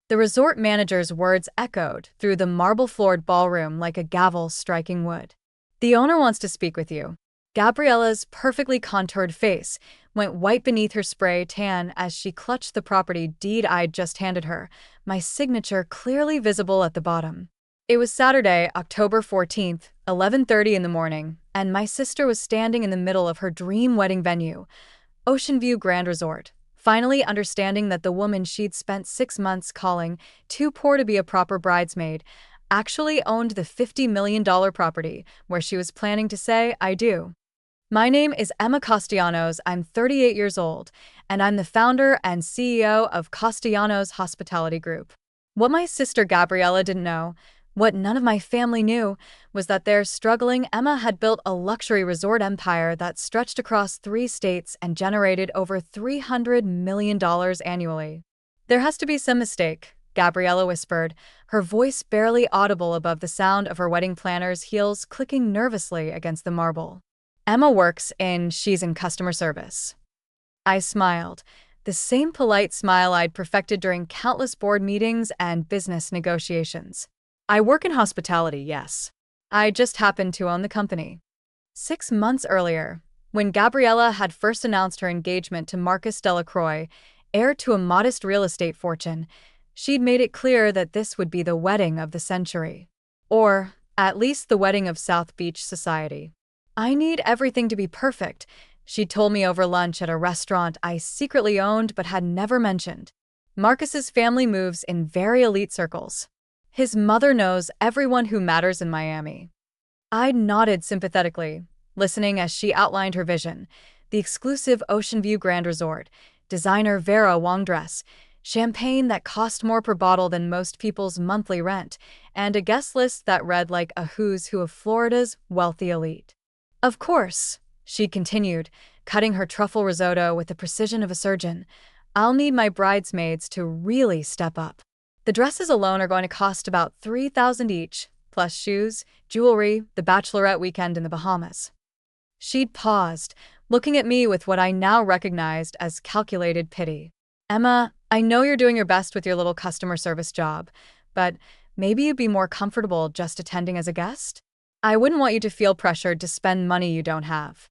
The resort manager's words echoed through the marble-floored ballroom like a gavel striking wood. "The owner wants to speak with you." Gabriella's perfectly contoured face went white beneath her spray tan as she clutched the property deed I'd just handed her, my signature clearly visible at the bottom. It was Saturday, October 14th, 11:30 in the morning, and my sister was standing in the middle of her dream wedding venue, Ocean View Grand Resort, finally understanding that the woman she'd spent 6 months calling too poor to be a proper bridesmaid actually owned the $50 million property where she was planning to say, "I do." My name is Emma Castellanos. I'm 38 years old, and I'm the founder and CEO of Castellanos Hospitality Group. What my sister Gabriella didn't know, what none of my family knew, was that their struggling Emma had built a luxury resort empire that stretched across 3 states and generated over $300 million annually. "There has to be some mistake," Gabriella whispered, her voice barely audible above the sound of her wedding planner's heels clicking nervously against the marble. She's in customer service." I smiled, the same polite smile I'd perfected during countless board meetings and business negotiations. "I work in hospitality, yes. I just happen to own the company." 6 months earlier, when Gabriella had first announced her engagement to Marcus Delacroix, heir to a modest real estate fortune, she'd made it clear that this would be the wedding of the century. Or, at least the wedding of South Beach society. "I need everything to be perfect," she told me over lunch at a restaurant I secretly owned but had never mentioned. "Marcus's family moves in very elite circles. His mother knows everyone who matters in Miami." I nodded sympathetically, listening as she outlined her vision: the exclusive Ocean View Grand Resort, designer Vera Wang dress, champagne that cost more per bottle than most people's monthly rent, and a guest list that read like a who's who of Florida's wealthy elite. "Of course," she continued, cutting her truffle risotto with the precision of a surgeon, "I'll need my bridesmaids to really step up. The dresses alone are going to cost about $3,000 each, plus shoes, jewelry, the bachelorette weekend in the Bahamas." She'd paused, looking at me with what I now recognized as calculated pity. "Emma, I know you're doing your best with your little customer service job, but maybe you'd be more comfortable just attending as a guest? I wouldn't want you to feel pressured to spend money you don't have."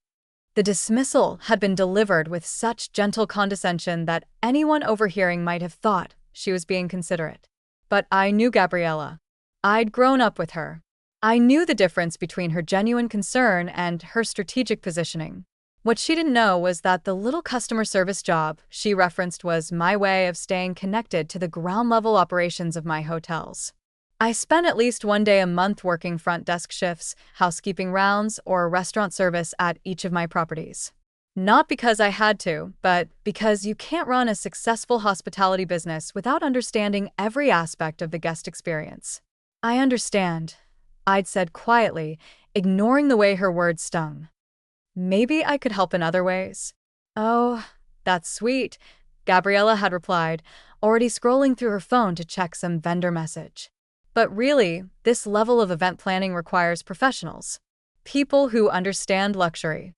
The dismissal had been delivered with such gentle condescension that anyone overhearing might have thought she was being considerate. But I knew Gabriella. I'd grown up with her. I knew the difference between her genuine concern and her strategic positioning. What she didn't know was that the little customer service job she referenced was my way of staying connected to the ground-level operations of my hotels. I spent at least one day a month working front desk shifts, housekeeping rounds, or restaurant service at each of my properties. Not because I had to, but because you can't run a successful hospitality business without understanding every aspect of the guest experience. "I understand," I'd said quietly, ignoring the way her words stung. "Maybe I could help in other ways." "Oh, that's sweet," Gabriella had replied, already scrolling through her phone to check some vendor message. "But really, this level of event planning requires professionals. People who understand luxury.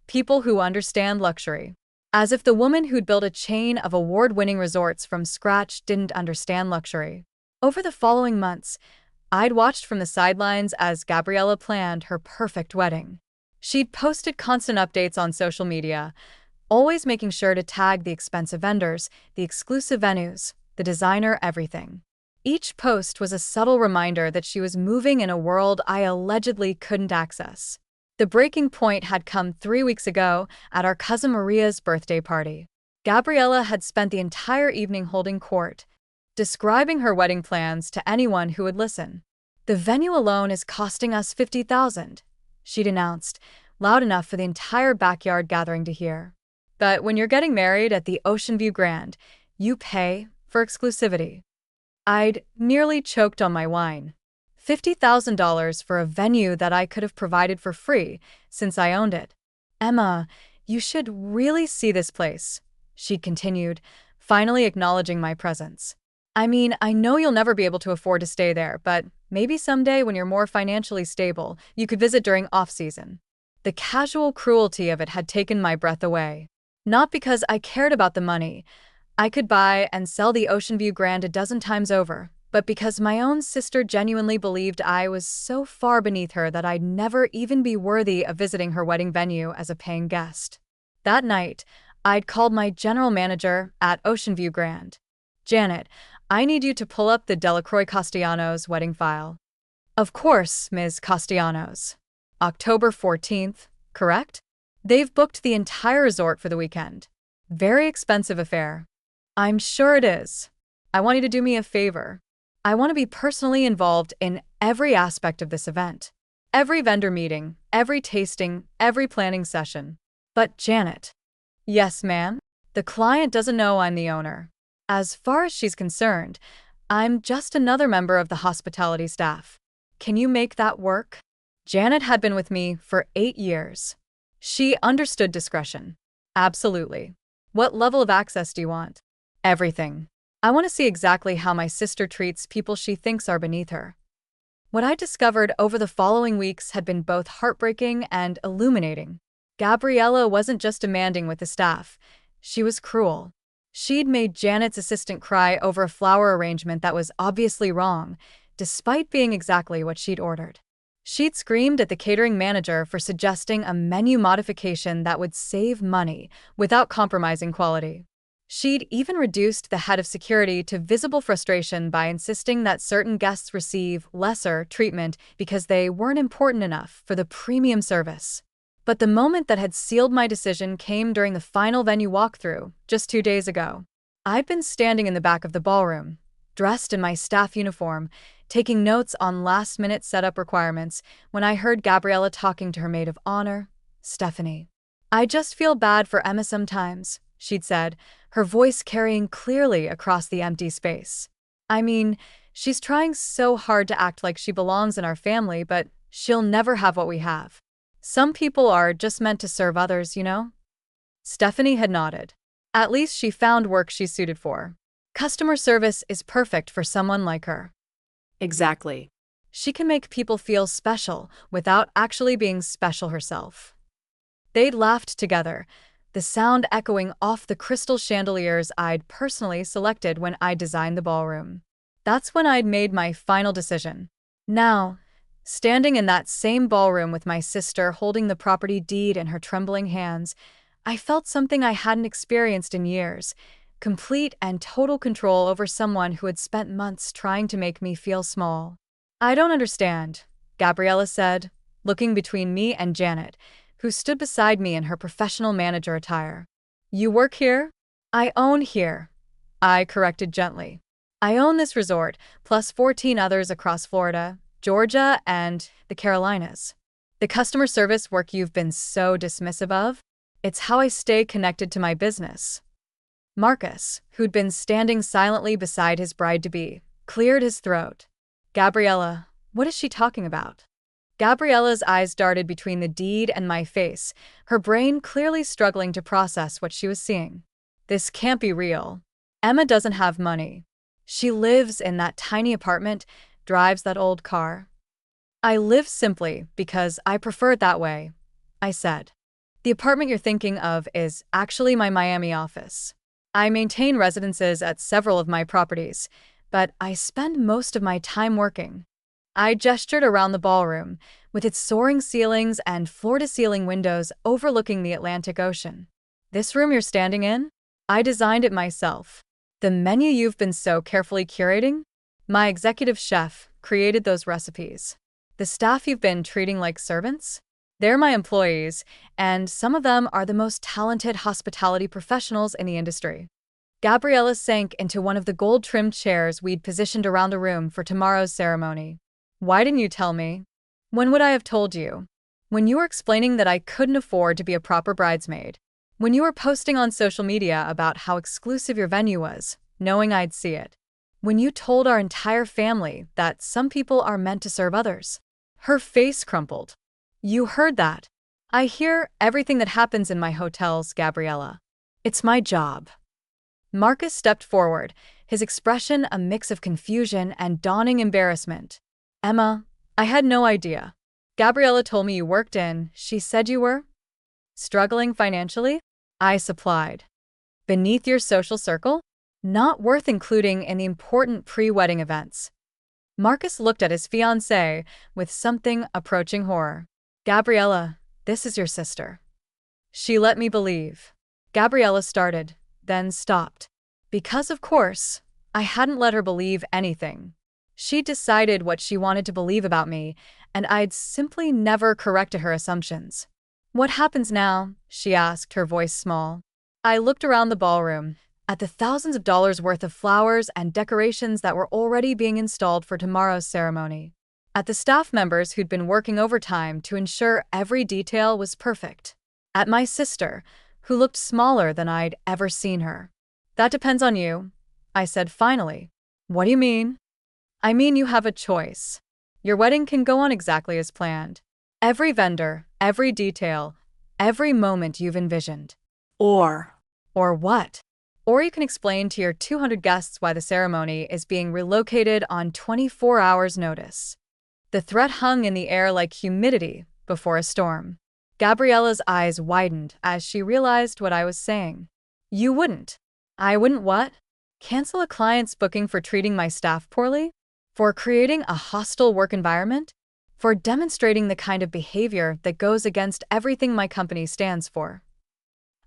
People who understand luxury." As if the woman who'd built a chain of award-winning resorts from scratch didn't understand luxury. Over the following months, I'd watched from the sidelines as Gabriella planned her perfect wedding. She'd posted constant updates on social media, always making sure to tag the expensive vendors, the exclusive venues, the designer everything. Each post was a subtle reminder that she was moving in a world I allegedly couldn't access. The breaking point had come 3 weeks ago at our cousin Maria's birthday party. Gabriella had spent the entire evening holding court, describing her wedding plans to anyone who would listen. "The venue alone is costing us $50,000, she'd announced, loud enough for the entire backyard gathering to hear. "But when you're getting married at the Ocean View Grand, you pay for exclusivity." I'd nearly choked on my wine. $50,000 for a venue that I could have provided for free since I owned it. "Emma, you should really see this place," she continued, finally acknowledging my presence. "I mean, I know you'll never be able to afford to stay there, but maybe someday when you're more financially stable, you could visit during off-season." The casual cruelty of it had taken my breath away. Not because I cared about the money. I could buy and sell the Ocean View Grand a dozen times over, but because my own sister genuinely believed I was so far beneath her that I'd never even be worthy of visiting her wedding venue as a paying guest. That night, I'd called my general manager at Ocean View Grand. Janet, I need you to pull up the Delacroix Castellanos wedding file. Of course, Ms. Castellanos. October 14th, correct? They've booked the entire resort for the weekend. Very expensive affair. I'm sure it is. I want you to do me a favor. I want to be personally involved in every aspect of this event. Every vendor meeting, every tasting, every planning session. But Janet. Yes, ma'am? The client doesn't know I'm the owner. As far as she's concerned, I'm just another member of the hospitality staff. Can you make that work? Janet had been with me for 8 years. She understood discretion. Absolutely. What level of access do you want? Everything. I want to see exactly how my sister treats people she thinks are beneath her. What I discovered over the following weeks had been both heartbreaking and illuminating. Gabriella wasn't just demanding with the staff. She was cruel. She'd made Janet's assistant cry over a flower arrangement that was obviously wrong, despite being exactly what she'd ordered. She'd screamed at the catering manager for suggesting a menu modification that would save money without compromising quality. She'd even reduced the head of security to visible frustration by insisting that certain guests receive lesser treatment because they weren't important enough for the premium service. But the moment that had sealed my decision came during the final venue walkthrough, just 2 days ago. I'd been standing in the back of the ballroom, dressed in my staff uniform, taking notes on last-minute setup requirements when I heard Gabriella talking to her maid of honor, Stephanie. I just feel bad for Emma sometimes, she'd said, her voice carrying clearly across the empty space. I mean, she's trying so hard to act like she belongs in our family, but she'll never have what we have. Some people are just meant to serve others, you know? Stephanie had nodded. At least she found work she's suited for. Customer service is perfect for someone like her. Exactly. She can make people feel special without actually being special herself. They'd laughed together, the sound echoing off the crystal chandeliers I'd personally selected when I designed the ballroom. That's when I'd made my final decision. Now, standing in that same ballroom with my sister holding the property deed in her trembling hands, I felt something I hadn't experienced in years, complete and total control over someone who had spent months trying to make me feel small. I don't understand, Gabriella said, looking between me and Janet, who stood beside me in her professional manager attire. You work here? I own here, I corrected gently. I own this resort, plus 14 others across Florida, Georgia, and the Carolinas. The customer service work you've been so dismissive of? It's how I stay connected to my business. Marcus, who'd been standing silently beside his bride-to-be, cleared his throat. Gabriella, what is she talking about? Gabriella's eyes darted between the deed and my face, her brain clearly struggling to process what she was seeing. This can't be real. Emma doesn't have money. She lives in that tiny apartment, drives that old car. I live simply because I prefer it that way, I said. The apartment you're thinking of is actually my Miami office. I maintain residences at several of my properties, but I spend most of my time working. I gestured around the ballroom, with its soaring ceilings and floor-to-ceiling windows overlooking the Atlantic Ocean. This room you're standing in? I designed it myself. The menu you've been so carefully curating? My executive chef created those recipes. The staff you've been treating like servants? They're my employees, and some of them are the most talented hospitality professionals in the industry. Gabriella sank into one of the gold-trimmed chairs we'd positioned around the room for tomorrow's ceremony. Why didn't you tell me? When would I have told you? When you were explaining that I couldn't afford to be a proper bridesmaid. When you were posting on social media about how exclusive your venue was, knowing I'd see it. When you told our entire family that some people are meant to serve others. Her face crumpled. You heard that. I hear everything that happens in my hotels, Gabriella. It's my job. Marcus stepped forward, his expression a mix of confusion and dawning embarrassment. Emma, I had no idea. Gabriella told me you worked in, she said you were? Struggling financially? I supplied. Beneath your social circle? Not worth including in the important pre-wedding events. Marcus looked at his fiancée with something approaching horror. Gabriella, this is your sister. She let me believe. Gabriella started, then stopped. Because, of course, I hadn't let her believe anything. She decided what she wanted to believe about me, and I'd simply never corrected her assumptions. What happens now? She asked, her voice small. I looked around the ballroom, at the thousands of dollars worth of flowers and decorations that were already being installed for tomorrow's ceremony. At the staff members who'd been working overtime to ensure every detail was perfect. At my sister, who looked smaller than I'd ever seen her. That depends on you, I said finally. What do you mean? I mean you have a choice. Your wedding can go on exactly as planned. Every vendor, every detail, every moment you've envisioned. Or what? Or you can explain to your 200 guests why the ceremony is being relocated on 24 hours' notice. The threat hung in the air like humidity before a storm. Gabriella's eyes widened as she realized what I was saying. You wouldn't. I wouldn't what? Cancel a client's booking for treating my staff poorly? For creating a hostile work environment? For demonstrating the kind of behavior that goes against everything my company stands for?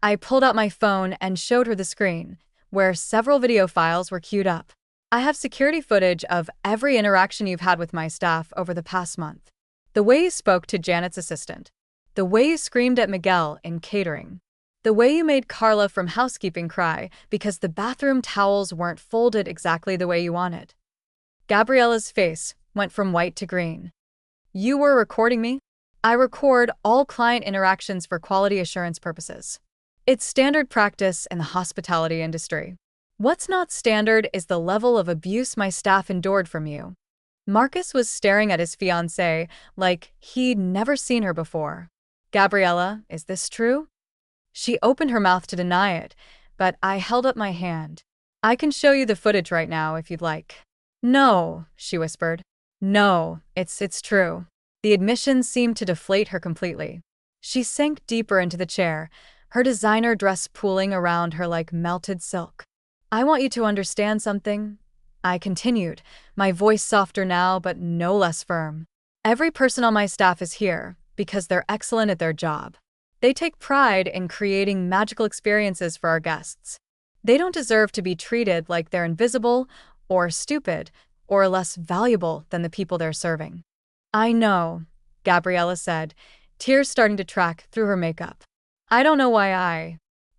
I pulled out my phone and showed her the screen, where several video files were queued up. I have security footage of every interaction you've had with my staff over the past month. The way you spoke to Janet's assistant. The way you screamed at Miguel in catering. The way you made Carla from housekeeping cry because the bathroom towels weren't folded exactly the way you wanted. Gabriella's face went from white to green. You were recording me? I record all client interactions for quality assurance purposes. It's standard practice in the hospitality industry. What's not standard is the level of abuse my staff endured from you. Marcus was staring at his fiancée like he'd never seen her before. Gabriella, is this true? She opened her mouth to deny it, but I held up my hand. I can show you the footage right now if you'd like. No, she whispered. No, it's true. The admission seemed to deflate her completely. She sank deeper into the chair, her designer dress pooling around her like melted silk. I want you to understand something, I continued, my voice softer now but no less firm. Every person on my staff is here because they're excellent at their job. They take pride in creating magical experiences for our guests. They don't deserve to be treated like they're invisible or stupid or less valuable than the people they're serving. I know, Gabriella said, tears starting to track through her makeup. I don't know why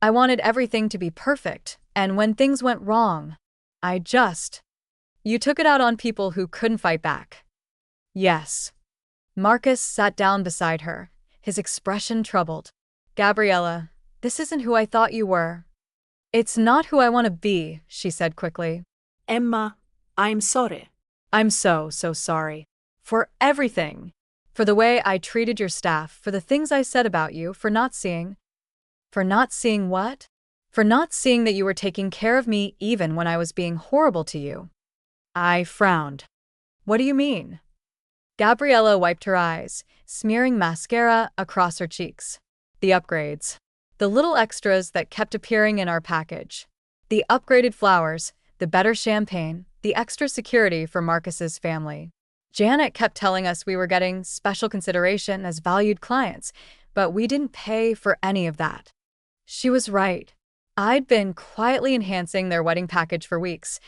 I wanted everything to be perfect, and when things went wrong, You took it out on people who couldn't fight back. Yes. Marcus sat down beside her, his expression troubled. Gabriella, this isn't who I thought you were. It's not who I want to be, she said quickly. Emma, I'm sorry. I'm so sorry. For everything. For the way I treated your staff, for the things I said about you, for not seeing. For not seeing what? For not seeing that you were taking care of me even when I was being horrible to you. I frowned. What do you mean? Gabriella wiped her eyes, smearing mascara across her cheeks. The upgrades. The little extras that kept appearing in our package. The upgraded flowers, the better champagne, the extra security for Marcus's family. Janet kept telling us we were getting special consideration as valued clients, but we didn't pay for any of that. She was right. I'd been quietly enhancing their wedding package for weeks,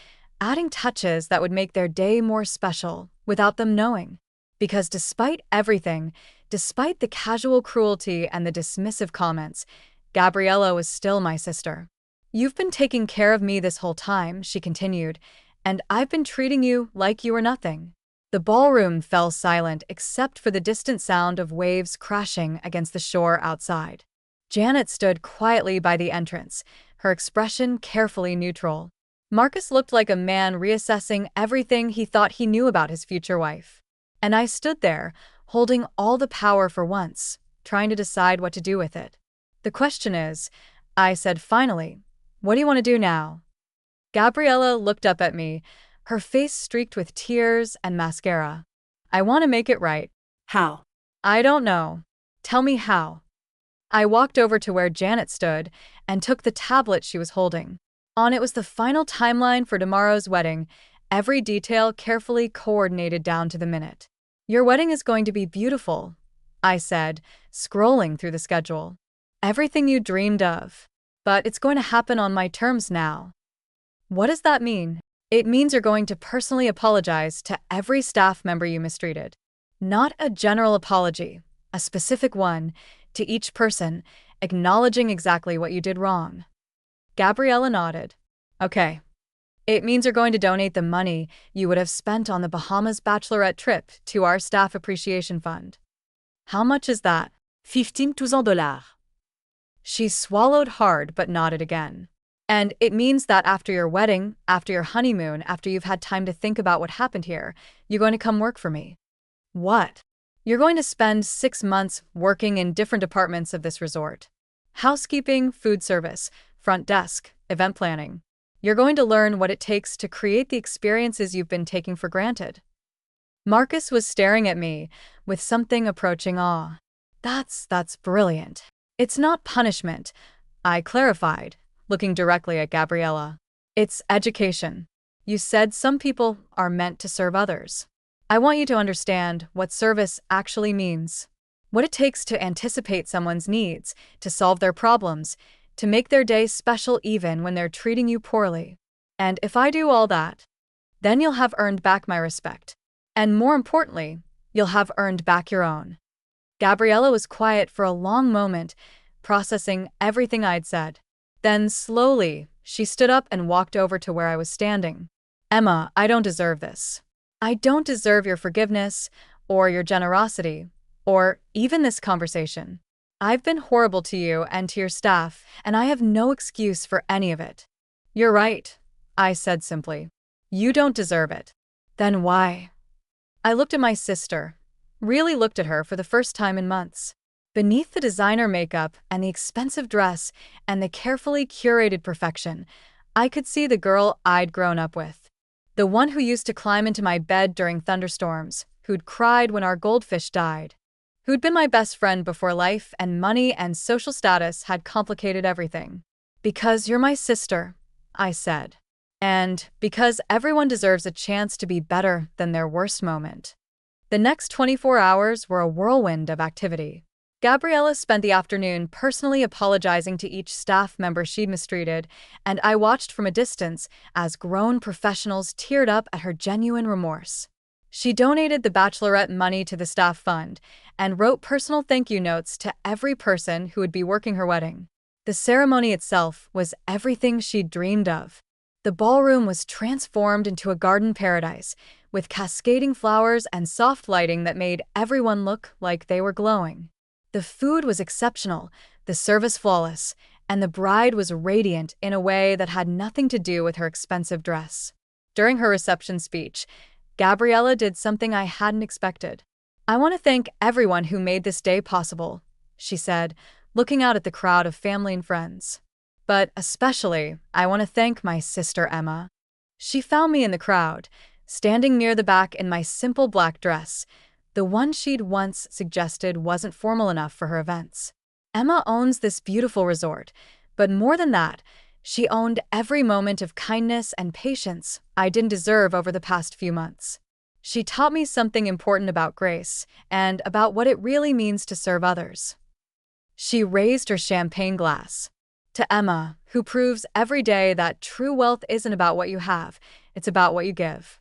adding touches that would make their day more special without them knowing. Because despite everything, despite the casual cruelty and the dismissive comments, Gabriella was still my sister. You've been taking care of me this whole time, she continued, and I've been treating you like you were nothing. The ballroom fell silent except for the distant sound of waves crashing against the shore outside. Janet stood quietly by the entrance, her expression carefully neutral. Marcus looked like a man reassessing everything he thought he knew about his future wife. And I stood there, holding all the power for once, trying to decide what to do with it. The question is, I said finally, what do you want to do now? Gabriella looked up at me, her face streaked with tears and mascara. I want to make it right. How? I don't know. Tell me how. I walked over to where Janet stood and took the tablet she was holding. On it was the final timeline for tomorrow's wedding, every detail carefully coordinated down to the minute. Your wedding is going to be beautiful, I said, scrolling through the schedule. Everything you dreamed of. But it's going to happen on my terms now. What does that mean? It means you're going to personally apologize to every staff member you mistreated. Not a general apology, a specific one, to each person, acknowledging exactly what you did wrong. Gabriella nodded. Okay. It means you're going to donate the money you would have spent on the Bahamas bachelorette trip to our staff appreciation fund. How much is that? 15,000 dollars. She swallowed hard but nodded again. And it means that after your wedding, after your honeymoon, after you've had time to think about what happened here, you're going to come work for me. What? You're going to spend 6 months working in different departments of this resort. Housekeeping, food service, front desk, event planning. You're going to learn what it takes to create the experiences you've been taking for granted. Marcus was staring at me with something approaching awe. That's brilliant. It's not punishment, I clarified, looking directly at Gabriella. It's education. You said some people are meant to serve others. I want you to understand what service actually means. What it takes to anticipate someone's needs, to solve their problems, to make their day special even when they're treating you poorly. And if I do all that, then you'll have earned back my respect. And more importantly, you'll have earned back your own. Gabriella was quiet for a long moment, processing everything I'd said. Then, slowly, she stood up and walked over to where I was standing. Emma, I don't deserve this. I don't deserve your forgiveness, or your generosity, or even this conversation. I've been horrible to you and to your staff, and I have no excuse for any of it. You're right, I said simply. You don't deserve it. Then why? I looked at my sister, really looked at her for the first time in months. Beneath the designer makeup and the expensive dress and the carefully curated perfection, I could see the girl I'd grown up with. The one who used to climb into my bed during thunderstorms, who'd cried when our goldfish died, who'd been my best friend before life and money and social status had complicated everything. Because you're my sister, I said. And because everyone deserves a chance to be better than their worst moment. The next 24 hours were a whirlwind of activity. Gabriella spent the afternoon personally apologizing to each staff member she'd mistreated, and I watched from a distance as grown professionals teared up at her genuine remorse. She donated the bachelorette money to the staff fund and wrote personal thank you notes to every person who would be working her wedding. The ceremony itself was everything she'd dreamed of. The ballroom was transformed into a garden paradise, with cascading flowers and soft lighting that made everyone look like they were glowing. The food was exceptional, the service flawless, and the bride was radiant in a way that had nothing to do with her expensive dress. During her reception speech, Gabriella did something I hadn't expected. I want to thank everyone who made this day possible, she said, looking out at the crowd of family and friends. But especially, I want to thank my sister Emma. She found me in the crowd, standing near the back in my simple black dress, the one she'd once suggested wasn't formal enough for her events. Emma owns this beautiful resort, but more than that, she owned every moment of kindness and patience I didn't deserve over the past few months. She taught me something important about grace and about what it really means to serve others. She raised her champagne glass. To Emma, who proves every day that true wealth isn't about what you have, it's about what you give.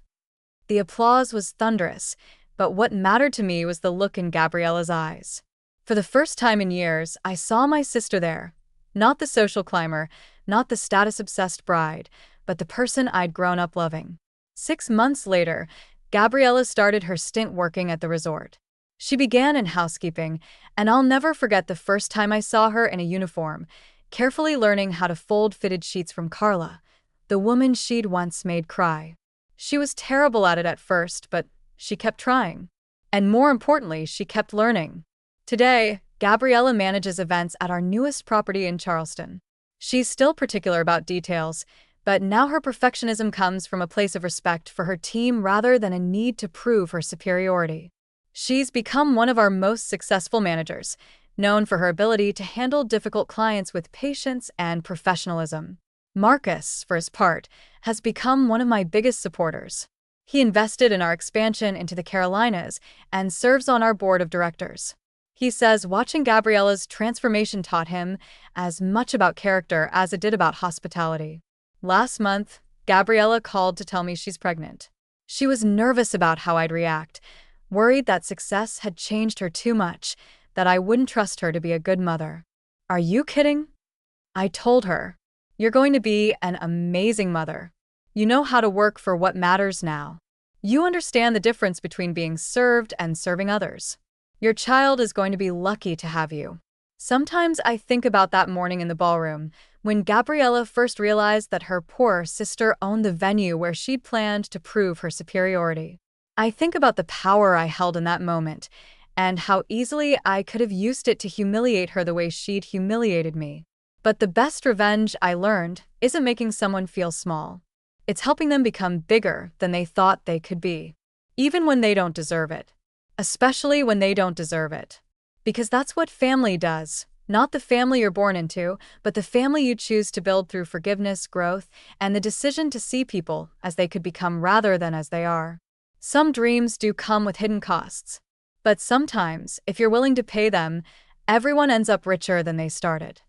The applause was thunderous, but what mattered to me was the look in Gabriella's eyes. For the first time in years, I saw my sister there. Not the social climber, not the status-obsessed bride, but the person I'd grown up loving. 6 months later, Gabriella started her stint working at the resort. She began in housekeeping, and I'll never forget the first time I saw her in a uniform, carefully learning how to fold fitted sheets from Carla, the woman she'd once made cry. She was terrible at it at first, but she kept trying. And more importantly, she kept learning. Today, Gabriella manages events at our newest property in Charleston. She's still particular about details, but now her perfectionism comes from a place of respect for her team rather than a need to prove her superiority. She's become one of our most successful managers, known for her ability to handle difficult clients with patience and professionalism. Marcus, for his part, has become one of my biggest supporters. He invested in our expansion into the Carolinas and serves on our board of directors. He says watching Gabriella's transformation taught him as much about character as it did about hospitality. Last month, Gabriella called to tell me she's pregnant. She was nervous about how I'd react, worried that success had changed her too much, that I wouldn't trust her to be a good mother. Are you kidding? I told her, you're going to be an amazing mother. You know how to work for what matters now. You understand the difference between being served and serving others. Your child is going to be lucky to have you. Sometimes I think about that morning in the ballroom, when Gabriella first realized that her poor sister owned the venue where she'd planned to prove her superiority. I think about the power I held in that moment, and how easily I could have used it to humiliate her the way she'd humiliated me. But the best revenge, I learned, isn't making someone feel small. It's helping them become bigger than they thought they could be, even when they don't deserve it. Especially when they don't deserve it. Because that's what family does. Not the family you're born into, but the family you choose to build through forgiveness, growth, and the decision to see people as they could become rather than as they are. Some dreams do come with hidden costs. But sometimes, if you're willing to pay them, everyone ends up richer than they started.